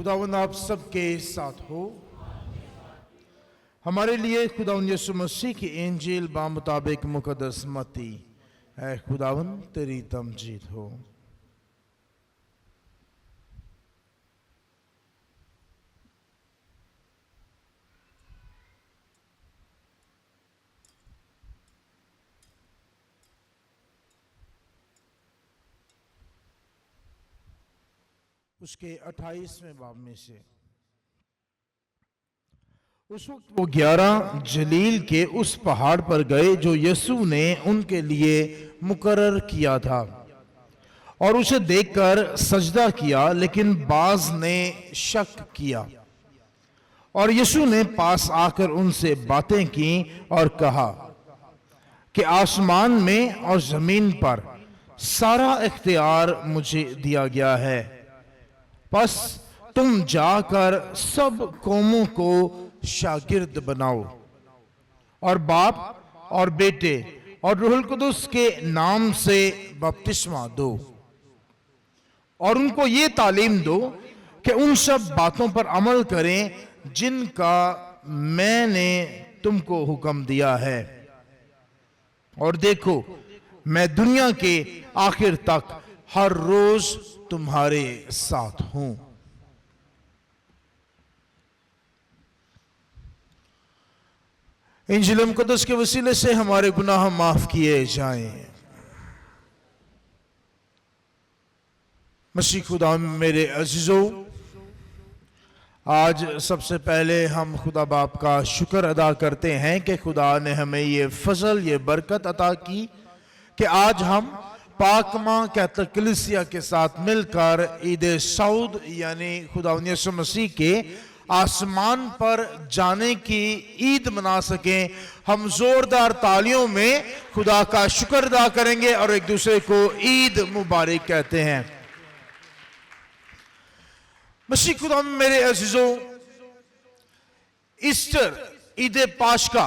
खुदावंद आप सबके साथ हो। हमारे लिए खुदावंद यीशु मसीह की इंजील बामुताबिक मुकद्दस मत्ती है। खुदावंद तेरी तमजीद हो। उसके 28वें बाब में से उस वक्त वो 11 जलील के उस पहाड़ पर गए जो यीशु ने उनके लिए मुकर्रर किया था, और उसे देखकर सजदा किया, लेकिन बाज ने शक किया। और यीशु ने पास आकर उनसे बातें की और कहा कि आसमान में और जमीन पर सारा इख्तियार मुझे दिया गया है। बस तुम जाकर सब कौमों को शागिर्द बनाओ और बाप और बेटे और रूहुल कुदुस के नाम से बपतिस्मा दो, और उनको ये तालीम दो कि उन सब बातों पर अमल करें जिनका मैंने तुमको हुक्म दिया है। और देखो, मैं दुनिया के आखिर तक हर रोज तुम्हारे साथ हूं। इंजील मुकद्दस के वसीले से हमारे गुनाह माफ किए जाएं। मसीह खुदा मेरे अजीजों, आज सबसे पहले हम खुदा बाप का शुक्र अदा करते हैं कि खुदा ने हमें ये फजल, ये बरकत अता की कि आज हम पाकमा कैथोलिक कलीसिया के साथ मिलकर ईद सऊद यानी खुदावंद यीशु मसीह के आसमान पर जाने की ईद मना सकें। हम जोरदार तालियों में खुदा का शुक्र अदा करेंगे और एक दूसरे को ईद मुबारक कहते हैं। मसीह खुदा मेरे अजीजों, ईस्टर, ईद पाशका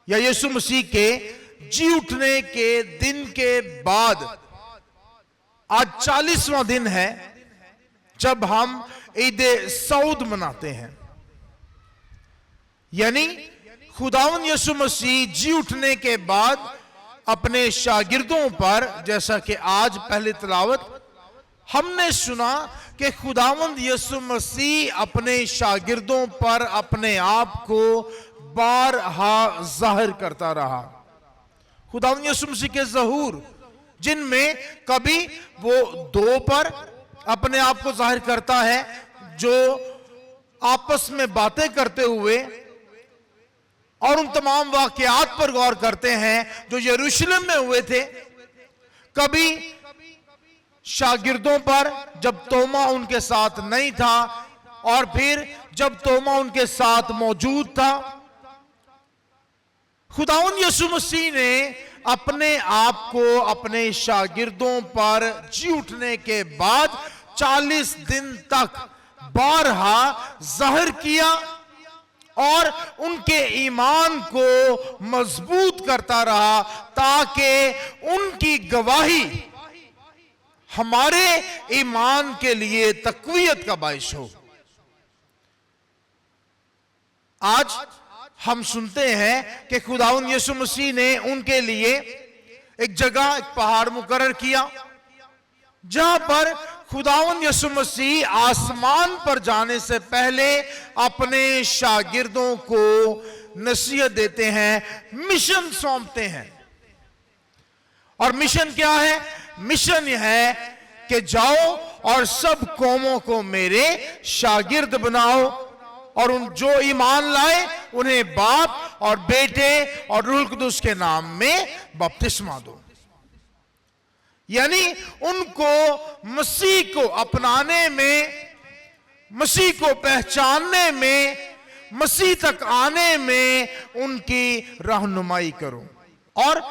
या यीशु मसीह के जी उठने के दिन के बाद आज 40वां दिन है जब हम ईद सऊद मनाते हैं। यानी खुदावंद यीशु मसीह जी उठने के बाद अपने शागिर्दों पर, जैसा कि आज पहले तिलावत हमने सुना कि खुदावंद यीशु मसीह अपने शागिर्दों पर अपने आप को बारहा जाहिर करता रहा। खुदावंद यीशु मसीह के ज़हूर, जिनमें कभी वो दो पर अपने आप को जाहिर करता है जो आपस में बातें करते हुए और उन तमाम वाकयात पर गौर करते हैं जो यरूशलेम में हुए थे, कभी शागिर्दों पर जब तोमा उनके साथ नहीं था, और फिर जब तोमा उनके साथ मौजूद था। खुदावंद यीशु मसीह ने अपने आप को अपने शागिर्दों पर जी उठने के बाद 40 दिन तक बारहा जाहिर किया और उनके ईमान को मजबूत करता रहा, ताकि उनकी गवाही हमारे ईमान के लिए तकवीयत का बाइस हो। आज हम सुनते हैं कि खुदावंद यीशु मसीह ने उनके लिए एक जगह, एक पहाड़ मुकर्रर किया जहां पर खुदावंद यीशु मसीह आसमान पर जाने से पहले अपने शागिर्दों को नसीहत देते हैं, मिशन सौंपते हैं। और मिशन क्या है? मिशन यह है कि जाओ और सब कौमों को मेरे शागिर्द बनाओ, और उन जो ईमान लाए उन्हें बाप और बेटे और रूहुल कुदुस के नाम में बपतिस्मा दो। यानी उनको मसीह को अपनाने में, मसीह को पहचानने में, मसीह तक आने में उनकी रहनुमाई करो। और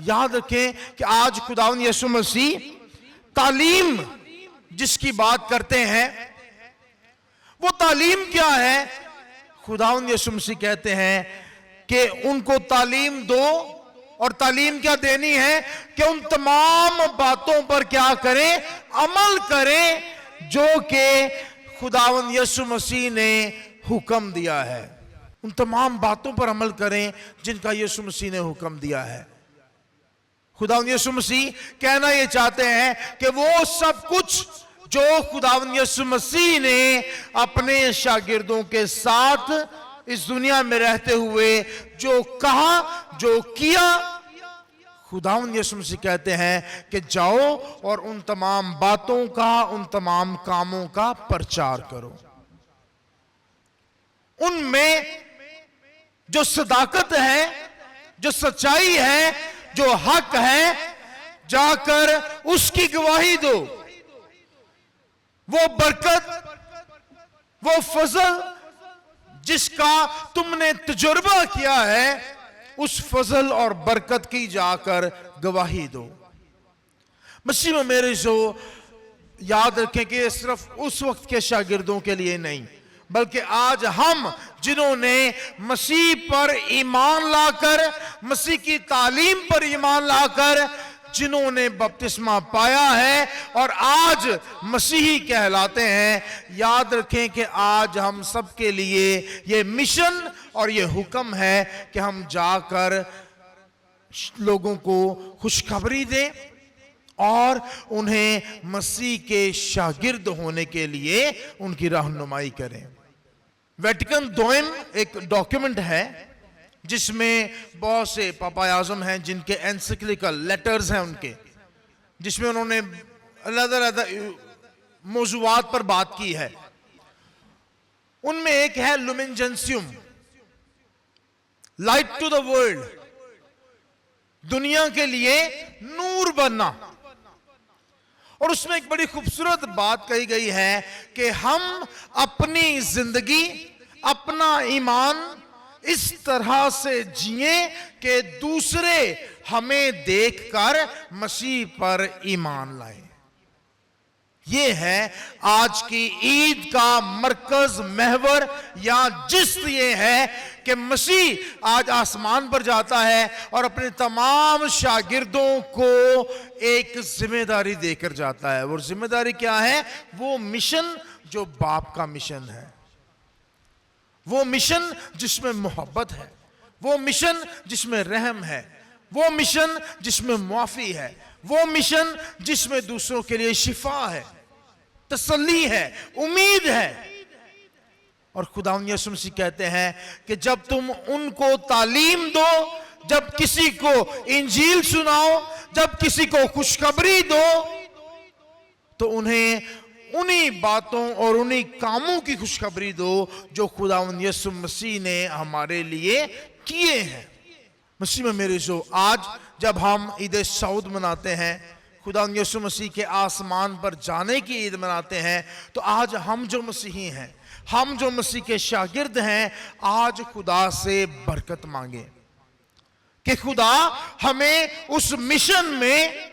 याद रखें कि आज खुदावंद यीशु मसीह तालीम जिसकी बात करते हैं, वो तालीम क्या है? खुदावंद यीशु मसीह कहते हैं कि उनको तालीम दो, और तालीम क्या देनी है कि उन तमाम बातों पर क्या करें? अमल करें जो कि खुदावंद यीशु मसीह ने हुक्म दिया है। उन तमाम बातों पर अमल करें जिनका यीशु मसीह ने हुक्म दिया है। खुदावंद यीशु मसीह कहना ये चाहते हैं कि वो सब कुछ जो खुदावंद यीशु मसीह ने अपने शागिर्दों के साथ इस दुनिया में रहते हुए जो कहा, जो किया, खुदावंद यीशु मसीह कहते हैं कि जाओ और उन तमाम बातों का, उन तमाम कामों का प्रचार करो। उनमें जो सदाकत है, जो सच्चाई है, जो हक है, जाकर उसकी गवाही दो। वो बरकत, वो फजल जिसका तुमने तजुर्बा किया है, उस फजल और बरकत की जाकर गवाही दो। मसीह में मेरे जो याद रखें कि ये सिर्फ उस वक्त के शागिर्दों के लिए नहीं, बल्कि आज हम जिन्होंने मसीह पर ईमान लाकर, मसीह की तालीम पर ईमान लाकर जिन्होंने बपतिस्मा पाया है और आज मसीही कहलाते हैं, याद रखें कि आज हम सब के लिए ये मिशन और ये हुक्म है कि हम जाकर लोगों को खुशखबरी दें और उन्हें मसीह के शागिर्द होने के लिए उनकी रहनुमाई करें। वेटिकन दोम एक डॉक्यूमेंट है जिसमें बहुत से पापा आज़म हैं जिनके एनसिक्लिकल लेटर्स हैं उनके, जिसमें उन्होंने अलग-अलग मौज़ूआत पर बात की है। उनमें एक है Lumen Gentium, light to the world, दुनिया के लिए नूर बनना। और उसमें एक बड़ी खूबसूरत बात कही गई है कि हम अपनी जिंदगी, अपना ईमान इस तरह से जिए कि दूसरे हमें देखकर मसीह पर ईमान लाए। ये है आज की ईद का मरकज, महवर या जिस्त ये है कि मसीह आज आसमान पर जाता है और अपने तमाम शागिर्दों को एक जिम्मेदारी देकर जाता है। वो जिम्मेदारी क्या है? वो मिशन जो बाप का मिशन है, वो मिशन जिसमें मोहब्बत है, वो मिशन जिसमें रहम है, वो मिशन जिसमें मुआफी है, वो मिशन जिसमें दूसरों के लिए शिफा है, तसल्ली है, उम्मीद है। और खुदावंद यीशु मसीह कहते हैं कि जब तुम उनको तालीम दो, जब किसी को इंजील सुनाओ, जब किसी को खुशखबरी दो, तो उन्हें उन्हीं बातों और उन्हीं कामों की खुशखबरी दो जो खुदावंद यीशु मसीह ने हमारे लिए किए हैं। मसीह में मेरे जो आज जब हम ईद सऊद मनाते हैं, खुदावंद यीशु मसीह के आसमान पर जाने की ईद मनाते हैं, तो आज हम जो मसीही हैं, हम जो मसीह के शागिर्द हैं, आज खुदा से बरकत मांगे कि खुदा हमें उस मिशन में,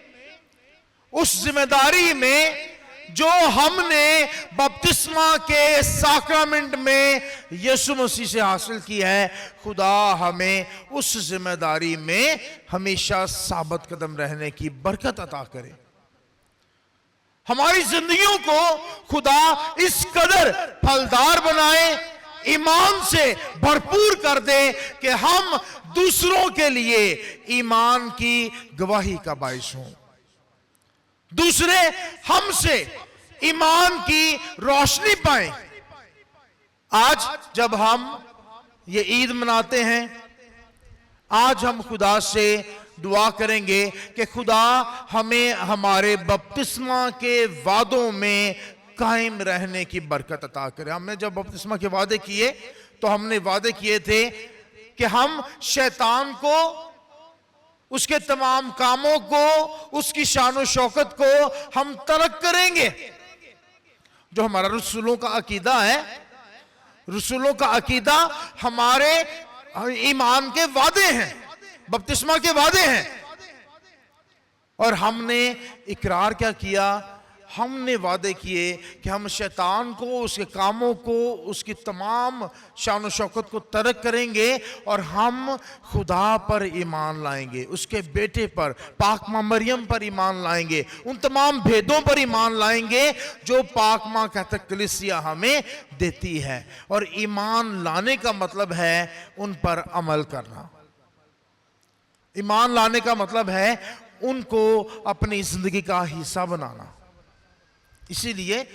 उस जिम्मेदारी में जो हमने बपतिस्मा के साक्रामेंट में यीशु मसीह से हासिल की है, खुदा हमें उस जिम्मेदारी में हमेशा साबित कदम रहने की बरकत अता करे। हमारी जिंदगियों को खुदा इस कदर फलदार बनाए, ईमान से भरपूर कर दे कि हम दूसरों के लिए ईमान की गवाही का बाइस हों, दूसरे हमसे ईमान की रोशनी पाएं। आज जब हम ये ईद मनाते हैं, आज हम खुदा से दुआ करेंगे कि खुदा हमें हमारे बपतिस्मा के वादों में कायम रहने की बरकत अता करे। हमने जब बपतिस्मा के वादे किए तो हमने वादे किए थे कि हम शैतान को, उसके तमाम कामों को, उसकी शान शौकत को हम तर्क करेंगे। जो हमारा रसूलों का अकीदा है, रसूलों का अकीदा हमारे ईमान के वादे हैं, बपतिस्मा के वादे हैं। और हमने इकरार क्या किया? हमने वादे किए कि हम शैतान को, उसके कामों को, उसकी तमाम शान व शौकत को तर्क करेंगे और हम खुदा पर ईमान लाएंगे, उसके बेटे पर, पाक माँ मरियम पर ईमान लाएंगे, उन तमाम भेदों पर ईमान लाएंगे जो पाक माँ कहते कलीसिया हमें देती है। और ईमान लाने का मतलब है उन पर अमल करना। ईमान लाने का मतलब है उनको अपनी जिंदगी का हिस्सा बनाना। इसीलिए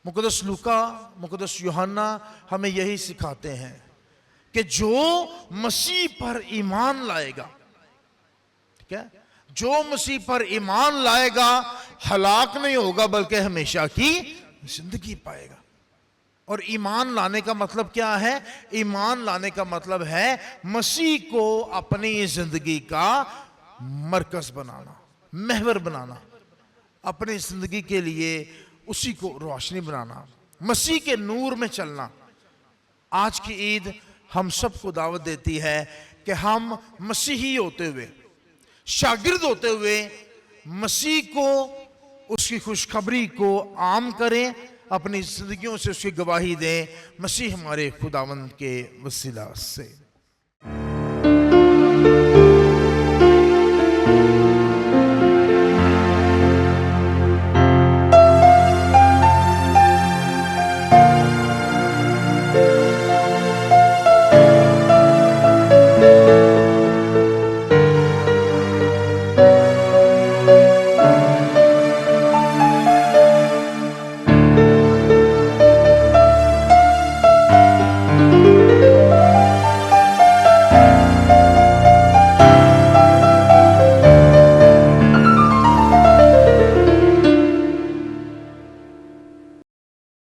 मुकद्दस लूका, मुकद्दस यूहन्ना हमें यही सिखाते हैं कि जो मसीह पर ईमान लाएगा, ठीक है, जो मसीह पर ईमान लाएगा हलाक नहीं होगा बल्कि हमेशा की जिंदगी पाएगा। और ईमान लाने का मतलब क्या है? ईमान लाने का मतलब है मसीह को अपनी जिंदगी का मरकज बनाना, महवर बनाना, अपनी जिंदगी के लिए उसी को रोशनी बनाना, मसीह के नूर में चलना। आज की ईद हम सबको दावत देती है कि हम मसीही होते हुए, शागिर्द होते हुए मसीह को, उसकी खुशखबरी को आम करें, अपनी जिंदगियों से उसकी गवाही दें, मसीह हमारे खुदावंद के वसीला से।